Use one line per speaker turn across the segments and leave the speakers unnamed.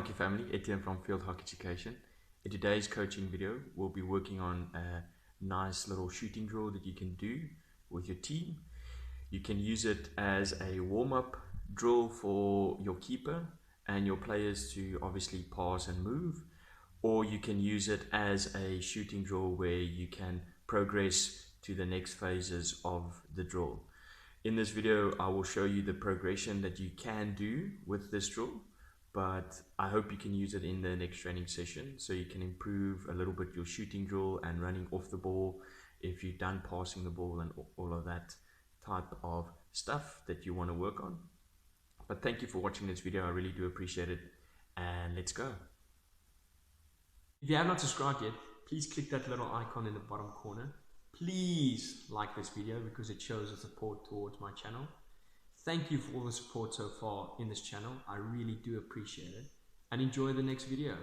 hockey family, Etienne from Field Hockey Education. In today's coaching video, we'll be working on a nice little shooting drill that you can do with your team. You can use it as a warm-up drill for your keeper and your players to obviously pass and move, or you can use it as a shooting drill where you can progress to the next phases of the drill. In this video, I will show you the progression that you can do with this drill, but I hope you can use it in the next training session so you can improve a little bit your shooting drill and running off the ball if you've done passing the ball and all of that type of stuff that you want to work on. But thank you for watching this video. I really do appreciate it, and let's go.
If you have not subscribed yet, please click that little icon in the bottom corner. Please like this video because it shows the support towards my channel. Thank you for all the support so far in this channel. I really do appreciate it. And enjoy the next video.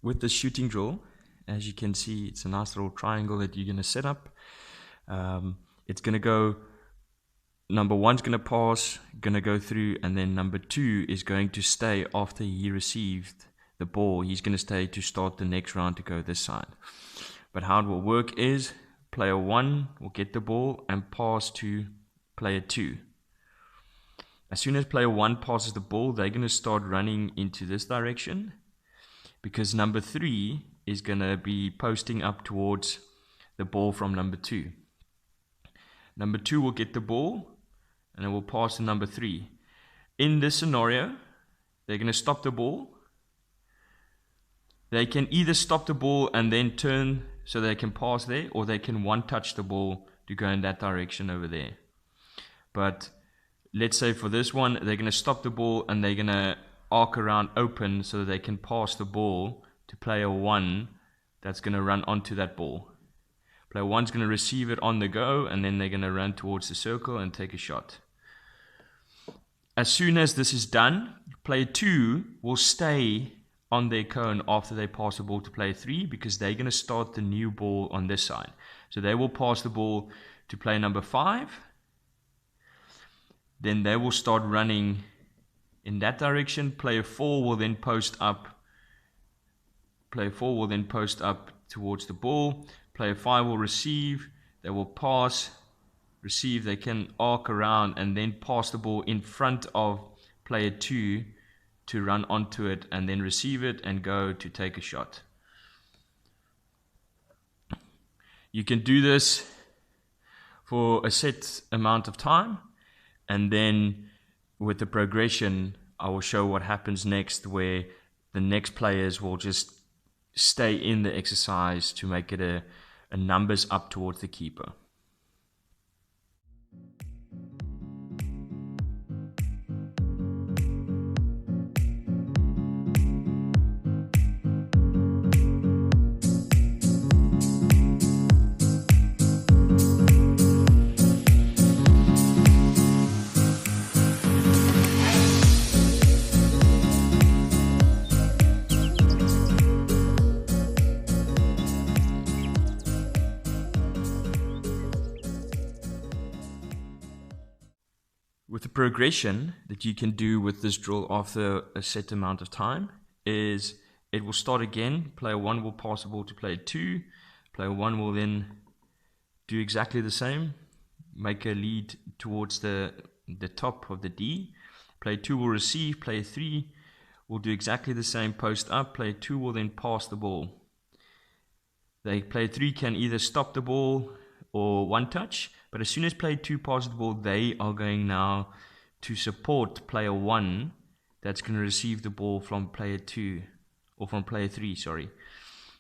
With the shooting drill, as you can see, it's a nice little triangle that you're going to set up. It's going to go, number one's going to pass, going to go through, and then number two is going to stay after he received the ball. He's going to stay to start the next round to go this side. But how it will work is player one will get the ball and pass to player two. As soon as player one passes the ball, they're going to start running into this direction, because number three is going to be posting up towards the ball from number two. Number two will get the ball and it will pass to number three. In this scenario, they're going to stop the ball. They can either stop the ball and then turn so they can pass there, or they can one-touch the ball to go in that direction over there. But let's say for this one, they're going to stop the ball and they're going to arc around open so that they can pass the ball to player one that's going to run onto that ball. Player one's going to receive it on the go, and then they're going to run towards the circle and take a shot. As soon as this is done, player two will stay on their cone after they pass the ball to player three, because they're going to start the new ball on this side. So they will pass the ball to player number five. Then they will start running in that direction. Player four will then post up. Player four will then post up towards the ball. Player five will receive. They will pass, receive. They can arc around and then pass the ball in front of player two to run onto it, and then receive it and go to take a shot. You can do this for a set amount of time, and then with the progression, I will show what happens next, where the next players will just stay in the exercise to make it a numbers up towards the keeper. With the progression that you can do with this drill after a set amount of time is it will start again. Player one will pass the ball to player two. Player one will then do exactly the same, make a lead towards the top of the D. Player two will receive. Player three will do exactly the same, post up. Player two will then pass the ball. Player three can either stop the ball or one touch, but as soon as player two passes the ball, they are going now to support player one that's going to receive the ball from player two, or from player three, sorry.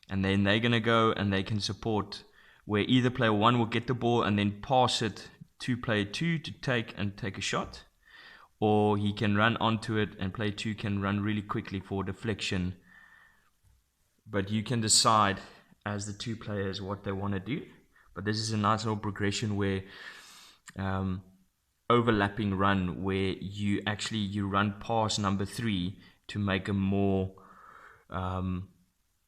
And then they're going to go and they can support, where either player one will get the ball and then pass it to player two to take a shot, or he can run onto it and player two can run really quickly for deflection. But you can decide as the two players what they want to do. But this is a nice little progression where overlapping run where you run past number 3 to make a more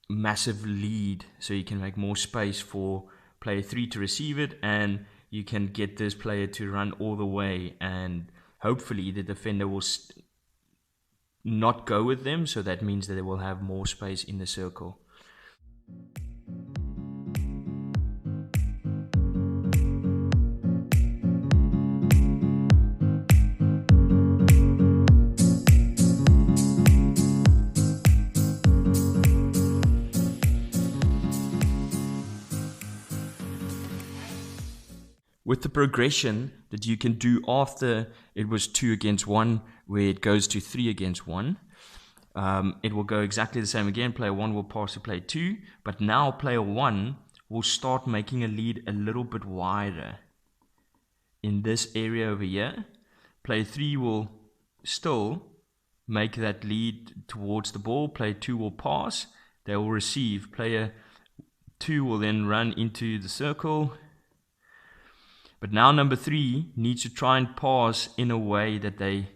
massive lead, so you can make more space for player 3 to receive it, and you can get this player to run all the way, and hopefully the defender will not go with them, so that means that they will have more space in the circle. With the progression that you can do after it was 2 against 1, where it goes to 3 against 1, it will go exactly the same again. Player 1 will pass to player 2, but now player 1 will start making a lead a little bit wider. In this area over here, player 3 will still make that lead towards the ball. Player 2 will pass, they will receive. Player 2 will then run into the circle. But now number 3 needs to try and pass in a way that they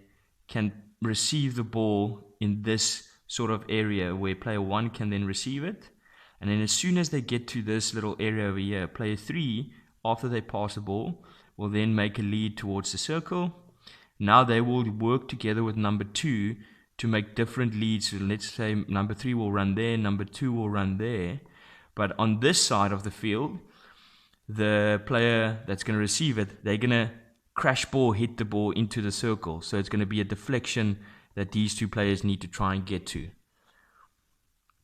can receive the ball in this sort of area where player 1 can then receive it. And then as soon as they get to this little area over here, player 3, after they pass the ball, will then make a lead towards the circle. Now they will work together with number 2 to make different leads. So let's say number 3 will run there, number 2 will run there. But on this side of the field, the player that's going to receive it, they're going to crash ball, hit the ball into the circle. So it's going to be a deflection that these two players need to try and get to.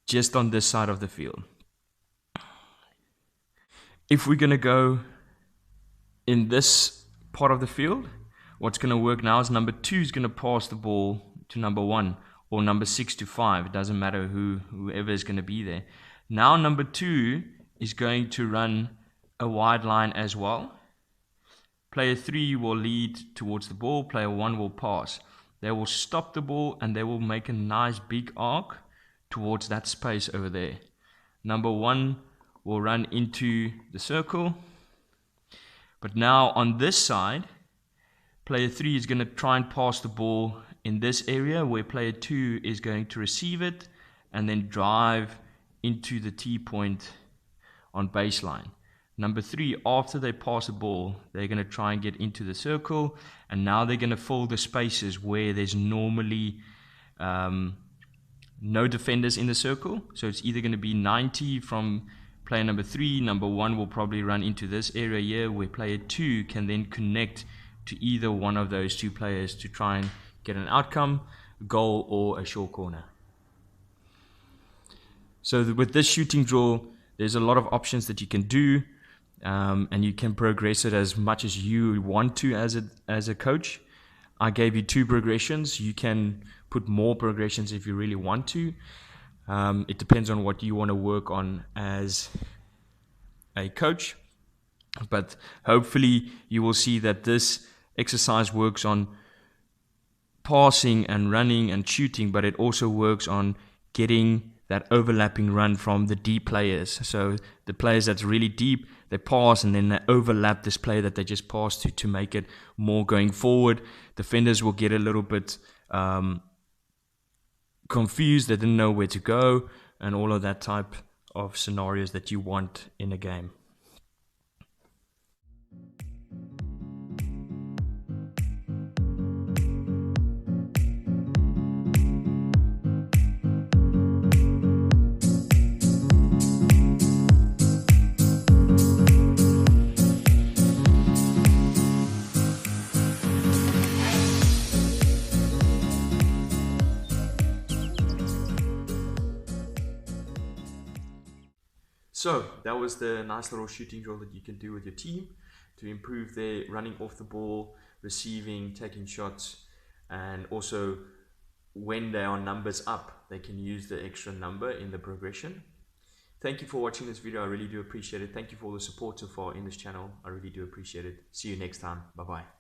Just on this side of the field. If we're going to go in this part of the field, what's going to work now is number 2 is going to pass the ball to number 1, or number 6 to 5. It doesn't matter whoever is going to be there. Now number 2 is going to run a wide line as well. Player 3 will lead towards the ball, player 1 will pass. They will stop the ball and they will make a nice big arc towards that space over there. Number 1 will run into the circle. But now on this side, player 3 is going to try and pass the ball in this area where player 2 is going to receive it and then drive into the T point on baseline. Number 3, after they pass the ball, they're going to try and get into the circle, and now they're going to fill the spaces where there's normally no defenders in the circle. So it's either going to be 90 from player number 3, number 1 will probably run into this area here where player 2 can then connect to either one of those two players to try and get an outcome, goal, or a short corner. So with this shooting drill, there's a lot of options that you can do. And you can progress it as much as you want to as a coach. I gave you 2 progressions. You can put more progressions if you really want to. It depends on what you want to work on as a coach. But hopefully you will see that this exercise works on passing and running and shooting, but it also works on getting that overlapping run from the deep players. So the players that's really deep, they pass and then they overlap this player that they just passed to make it more going forward. Defenders will get a little bit confused. They didn't know where to go and all of that type of scenarios that you want in a game. So that was the nice little shooting drill that you can do with your team to improve their running off the ball, receiving, taking shots, and also when they are numbers up, they can use the extra number in the progression. Thank you for watching this video. I really do appreciate it. Thank you for all the support so far in this channel. I really do appreciate it. See you next time. Bye-bye.